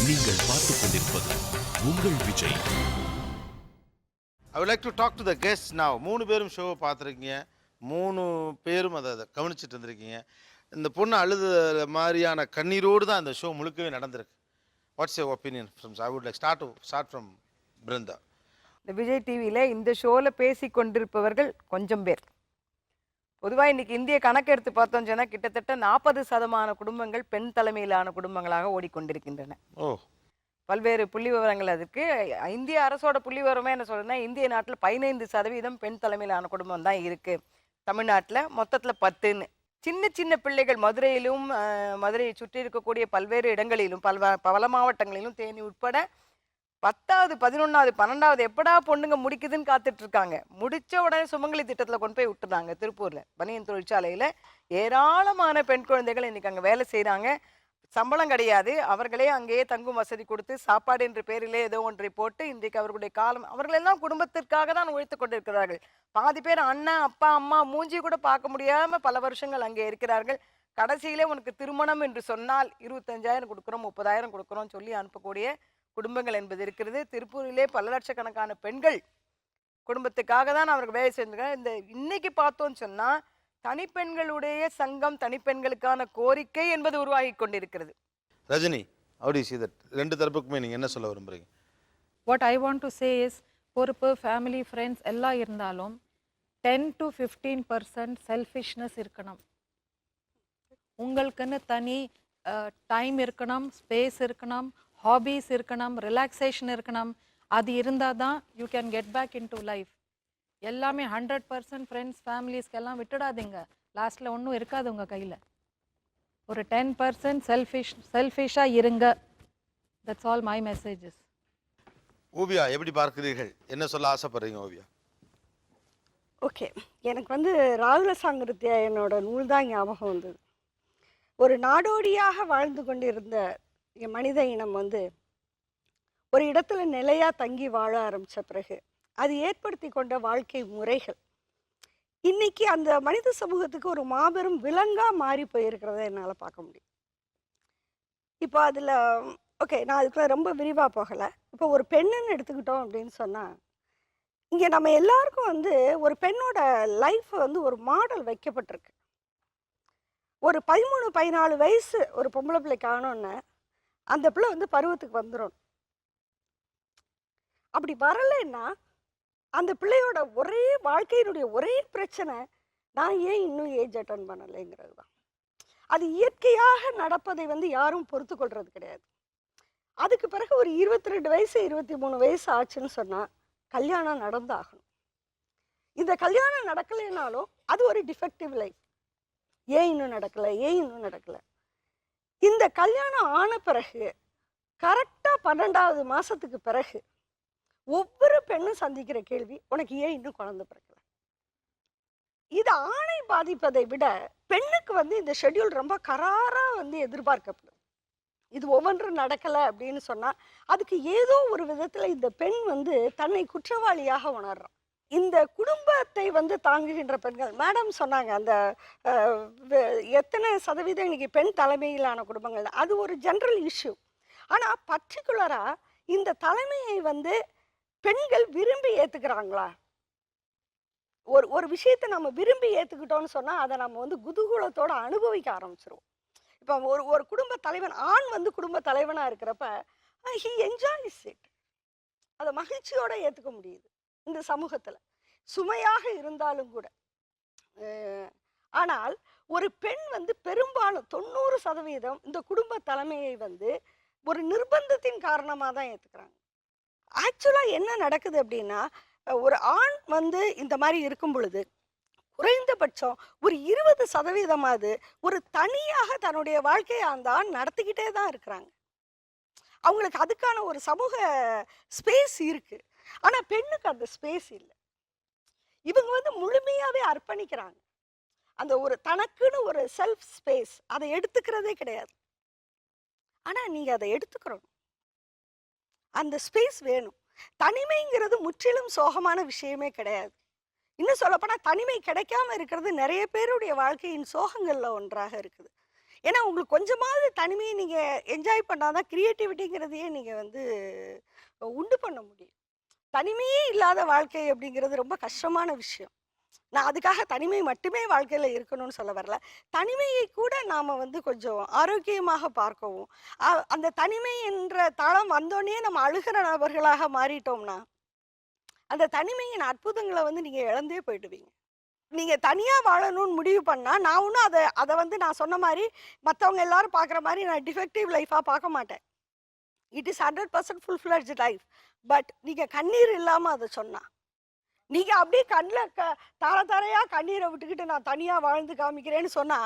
நீங்கள் பார்த்துக் கொண்டிருப்பது உங்கள் Vijay. I would like to talk to the guests now. 3 பேரும் ஷோவை பார்த்துருக்கீங்க. 3 பேரும் அதை கவனிச்சுட்டு இருந்திருக்கீங்க. இந்த பொண்ணு அழுத மாதிரியான கண்ணீரோடு தான் அந்த ஷோ முழுக்கவே நடந்திருக்கு. What's your opinion from I would like start from Brinda. இந்த விஜய் டிவியில் இந்த ஷோவில் பேசி கொண்டிருப்பவர்கள் கொஞ்சம் பேர். பொதுவாக இன்றைக்கி இந்திய கணக்கெடுத்து பார்த்தோம் சொன்னால் கிட்டத்தட்ட 40% குடும்பங்கள் பெண் தலைமையிலான குடும்பங்களாக ஓடிக்கொண்டிருக்கின்றன. பல்வேறு புள்ளி விவரங்கள் அதுக்கு. இந்திய அரசோட புள்ளி விவரமே என்ன சொல்றதுன்னா, இந்திய நாட்டில் 15% பெண் தலைமையிலான குடும்பம் தான் இருக்குது. தமிழ்நாட்டில் மொத்தத்தில் 10ன்னு. சின்ன சின்ன பிள்ளைகள் மதுரையிலும் மதுரையை சுற்றி இருக்கக்கூடிய பல்வேறு இடங்களிலும் பல மாவட்டங்களிலும் தேனி உட்பட 10வது 11வது 12வது எப்படா பொண்ணுங்க முடிக்குதுன்னு காத்துட்டு இருக்காங்க. முடிச்ச உடனே சுமங்கலி திட்டத்தில் கொண்டு போய் விட்டுறாங்க. திருப்பூரில் பனியன் தொழிற்சாலையில் ஏராளமான பெண் குழந்தைகள் இன்னைக்கு அங்கே வேலை செய்கிறாங்க. சம்பளம் கிடையாது. அவர்களே அங்கேயே தங்கும் வசதி கொடுத்து சாப்பாடு என்ற பேரிலே ஏதோ ஒன்றை போட்டு இன்றைக்கு அவர்களுடைய காலம் அவர்களெல்லாம் குடும்பத்திற்காக தான் உழைத்து கொண்டிருக்கிறார்கள். பாதி பேர் அண்ணன் அப்பா அம்மா மூஞ்சி கூட பார்க்க முடியாமல் பல வருஷங்கள் அங்கே இருக்கிறார்கள். கடைசியிலே உனக்கு திருமணம் என்று சொன்னால் 25,000 கொடுக்குறோம் 30,000 கொடுக்குறோம் சொல்லி அனுப்பக்கூடிய குடும்பங்கள் என்பது இருக்கிறது. திருப்பூரிலே பல லட்சக்கணக்கான பெண்கள் குடும்பத்துக்காக தான் அவர்கள் வேலை செஞ்சுருக்காங்க. இந்த இன்னைக்கு பார்த்தோன்னு சொன்னால் தனிப்பெண்களுடைய சங்கம், தனிப்பெண்களுக்கான கோரிக்கை என்பது உருவாகி கொண்டிருக்கிறது. Rajini, how do you see that? ரெண்டு தரப்புக்குமே நீங்கள் என்ன சொல்ல விரும்புகிறீங்க? What I want to say is, பொறுப்பு, ஃபேமிலி, ஃப்ரெண்ட்ஸ் எல்லாம் இருந்தாலும் 10 to 15% செல்ஃபிஷ்னஸ் இருக்கணும். உங்களுக்குன்னு தனி டைம் இருக்கணும், ஸ்பேஸ் இருக்கணும், ஹாபீஸ் இருக்கணும், ரிலாக்ஸேஷன் இருக்கணும். அது இருந்தால் தான் you can get back into life. எல்லாமே 100% ஃப்ரெண்ட்ஸ் ஃபேமிலிஸ்க்கு எல்லாம் விட்டுடாதீங்க. லாஸ்ட்டில் ஒன்றும் இருக்காது உங்கள் கையில். ஒரு 10% செல்ஃபிஷாக இருங்க. That's all my messages. Oviya, எப்படி பார்க்கிறீர்கள்? என்ன சொல்ல ஆசைப்படுறீங்க ஓவியா? ஓகே, எனக்கு ராகுல சாங்கிருத்தியாயனோட நூல் தான் ஞாபகம் வந்தது. ஒரு நாடோடியாக வாழ்ந்து கொண்டிருந்த மனித இனம் ஒரு இடத்துல நிலையாக தங்கி வாழ ஆரம்பித்த பிறகு அது ஏற்படுத்தி கொண்ட வாழ்க்கை முறைகள் இன்னைக்கு அந்த மனித சமூகத்துக்கு ஒரு மாபெரும் விலங்காக மாறி போயிருக்கிறத என்னால் பார்க்க முடியும். இப்போ அதில் ஓகே, நான் அதுக்குள்ள ரொம்ப விரிவாக போகலை. இப்போ ஒரு பெண்ணுன்னு எடுத்துக்கிட்டோம் அப்படின்னு சொன்னால், இங்கே நம்ம எல்லாருக்கும் ஒரு பெண்ணோட லைஃப் ஒரு மாடல் வைக்கப்பட்டிருக்கு. ஒரு 13-14 வயசு ஒரு பொம்பளை பிள்ளை காணோன்னு அந்த பிள்ளை பருவத்துக்கு வந்துடும். அப்படி வரலைன்னா அந்த பிள்ளையோட ஒரே வாழ்க்கையினுடைய ஒரே பிரச்சனை, நான் ஏன் இன்னும் ஏஜ் அட்டன் பண்ணலைங்கிறது தான். அது இயற்கையாக நடப்பதை யாரும் பொறுத்து கொள்றது கிடையாது. அதுக்கு பிறகு ஒரு 22 வயசு 23 வயசு ஆச்சுன்னு சொன்னால் கல்யாணம் நடந்தாகணும். இந்த கல்யாணம் நடக்கலைனாலும் அது ஒரு டிஃபெக்டிவ் லைஃப். ஏன் இன்னும் நடக்கலை. இந்த கல்யாணம் ஆன பிறகு கரெக்டாக 12வது மாதத்துக்கு பிறகு ஒவ்வொரு பெண்ணும் சந்திக்கிற கேள்வி, உனக்கு ஏன் இன்னும் குழந்தை பிறக்கல? இது ஆணை பாதிப்பதை விட பெண்ணுக்கு இந்த ஷெட்யூல் ரொம்ப கராராக எதிர்பார்க்கப்படுது. இது ஒவ்வொன்றும் நடக்கலை அப்படின்னு சொன்னால் அதுக்கு ஏதோ ஒரு விதத்தில் இந்த பெண் தன்னை குற்றவாளியாக உணர்றான். இந்த குடும்பத்தை தாங்குகின்ற பெண்கள், மேடம் சொன்னாங்க அந்த எத்தனை சதவீதம் இன்னைக்கு பெண் தலைமையிலான குடும்பங்கள், அது ஒரு ஜென்ரல் இஷ்யூ. ஆனால் பர்டிகுலராக இந்த தலைமையை பெண்கள் விரும்பி ஏற்றுக்கிறாங்களா? ஒரு விஷயத்தை நம்ம விரும்பி ஏற்றுக்கிட்டோம்னு சொன்னால் அதை நம்ம குதூகூலத்தோடு அனுபவிக்க ஆரம்பிச்சிருவோம். இப்போ ஒரு குடும்ப தலைவன், ஆண் குடும்ப தலைவனாக இருக்கிறப்ப ஹி என்ஜாய்ஸ் இட். அதை மகிழ்ச்சியோடு ஏற்றுக்க முடியுது இந்த சமூகத்தில், சுமையாக இருந்தாலும் கூட. ஆனால் ஒரு பெண் பெரும்பாலும் 90% இந்த குடும்ப தலைமையை ஒரு நிர்பந்தத்தின் காரணமாக தான் ஏற்றுக்கிறாங்க. ஆக்சுவலாக என்ன நடக்குது அப்படின்னா, ஒரு ஆண் இந்த மாதிரி இருக்கும் பொழுது குறைந்தபட்சம் ஒரு 20% ஒரு தனியாக தன்னுடைய வாழ்க்கையை அந்த ஆண் நடத்திக்கிட்டே தான் இருக்கிறாங்க. அவங்களுக்கு அதுக்கான ஒரு சமூக ஸ்பேஸ் இருக்கு. ஆனால் பெண்ணுக்கு அந்த ஸ்பேஸ் இல்லை. இவங்க முழுமையாகவே அர்ப்பணிக்கிறாங்க. அந்த ஒரு தனக்குன்னு ஒரு செல்ஃப் ஸ்பேஸ் அதை எடுத்துக்கிறதே கிடையாது. ஆனால் நீங்கள் அதை எடுத்துக்கிறோம், அந்த ஸ்பேஸ் வேணும். தனிமைங்கிறது முற்றிலும் சோகமான விஷயமே கிடையாது. இன்னும் சொல்லப்போனால் தனிமை கிடைக்காம இருக்கிறது நிறைய பேருடைய வாழ்க்கையின் சோகங்களில் ஒன்றாக இருக்குது. ஏன்னா உங்களுக்கு கொஞ்சமாவது தனிமையை நீங்கள் என்ஜாய் பண்ணாதான் கிரியேட்டிவிட்டிங்கிறதையே நீங்கள் வந்து உண்டு பண்ண முடியும். தனிமையே இல்லாத வாழ்க்கை அப்படிங்கிறது ரொம்ப கஷ்டமான விஷயம். நான் அதுக்காக தனிமை மட்டுமே வாழ்க்கையில இருக்கணும்னு சொல்ல வரல. தனிமையை கூட நாம வந்து கொஞ்சம் ஆரோக்கியமாக பார்க்கவும், அந்த தனிமை என்ற தளம் வந்தோடனே நம்ம அழுகிற நபர்களாக மாறிட்டோம்னா, அந்த தனிமையின் அற்புதங்களை வந்து நீங்க இழந்தே போயிடுவீங்க. நீங்க தனியா வாழணும்னு முடிவு பண்ணா, நான் ஒன்றும் அதை வந்து நான் சொன்ன மாதிரி மற்றவங்க எல்லாரும் பார்க்குற மாதிரி நான் டிஃபெக்டிவ் லைஃபாக பார்க்க மாட்டேன். It is 100% full fledged life. But நீங்க கண்ணீர் இல்லாம அதை சொன்னா, நீங்க அப்படியே கண்ணில் தார தாரையா கண்ணீரை விட்டுக்கிட்டு நான் தனியா வாழ்ந்து காமிக்கிறேன்னு சொன்னா,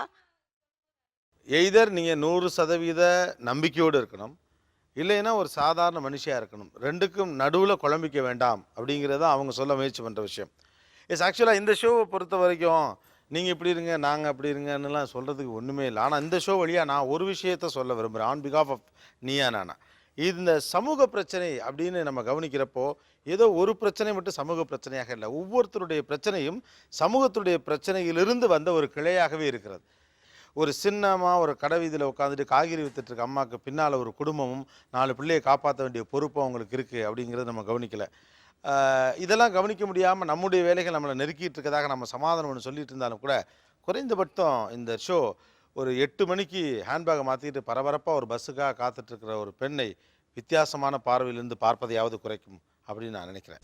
எய்தர் நீங்கள் 100% நம்பிக்கையோடு இருக்கணும், இல்லைன்னா ஒரு சாதாரண மனுஷியாக இருக்கணும். ரெண்டுக்கும் நடுவில் குழம்பிக்க வேண்டாம் அப்படிங்கிறத அவங்க சொல்ல முயற்சி பண்ணுற விஷயம். ஆக்சுவலாக இந்த ஷோவை பொறுத்த வரைக்கும் நீங்கள் இப்படி இருங்க, நாங்கள் அப்படி இருங்கன்னுலாம் சொல்கிறதுக்கு ஒன்றுமே இல்லை. ஆனால் இந்த ஷோ வழியாக நான் ஒரு விஷயத்த சொல்ல விரும்புகிறேன். On because of of Neeya Naana, இந்த சமூக பிரச்சனை அப்படின்னு நம்ம கவனிக்கிறப்போ ஏதோ ஒரு பிரச்சனை மட்டும் சமூக பிரச்சனையாக இல்லை, ஒவ்வொருத்தருடைய பிரச்சனையும் சமூகத்துடைய பிரச்சனையிலிருந்து வந்த ஒரு கிளையாகவே இருக்கிறது. ஒரு சின்னமாக ஒரு கடை வீதியில் உட்காந்துட்டு காய்கறி வித்துட்டு இருக்க அம்மாவுக்கு பின்னால் ஒரு குடும்பமும் 4 பிள்ளையை காப்பாற்ற வேண்டிய பொறுப்பும் அவங்களுக்கு இருக்குது அப்படிங்கிறத நம்ம கவனிக்கலை. இதெல்லாம் கவனிக்க முடியாமல் நம்முடைய வேலைகள் நம்மளை நெருக்கிட்டு இருக்கதாக நம்ம சமாதானம் ஒன்று சொல்லிட்டு இருந்தாலும் கூட, குறைந்தபட்சம் இந்த ஷோ ஒரு 8 மணிக்கு ஹேண்ட்பேக்கை மாற்றிட்டு பரபரப்பாக ஒரு பஸ்ஸுக்காக காத்துட்ருக்கிற ஒரு பெண்ணை வித்தியாசமான பார்வையிலிருந்து பார்ப்பதையாவது குறைக்கும் அப்படின்னு நான் நினைக்கிறேன்.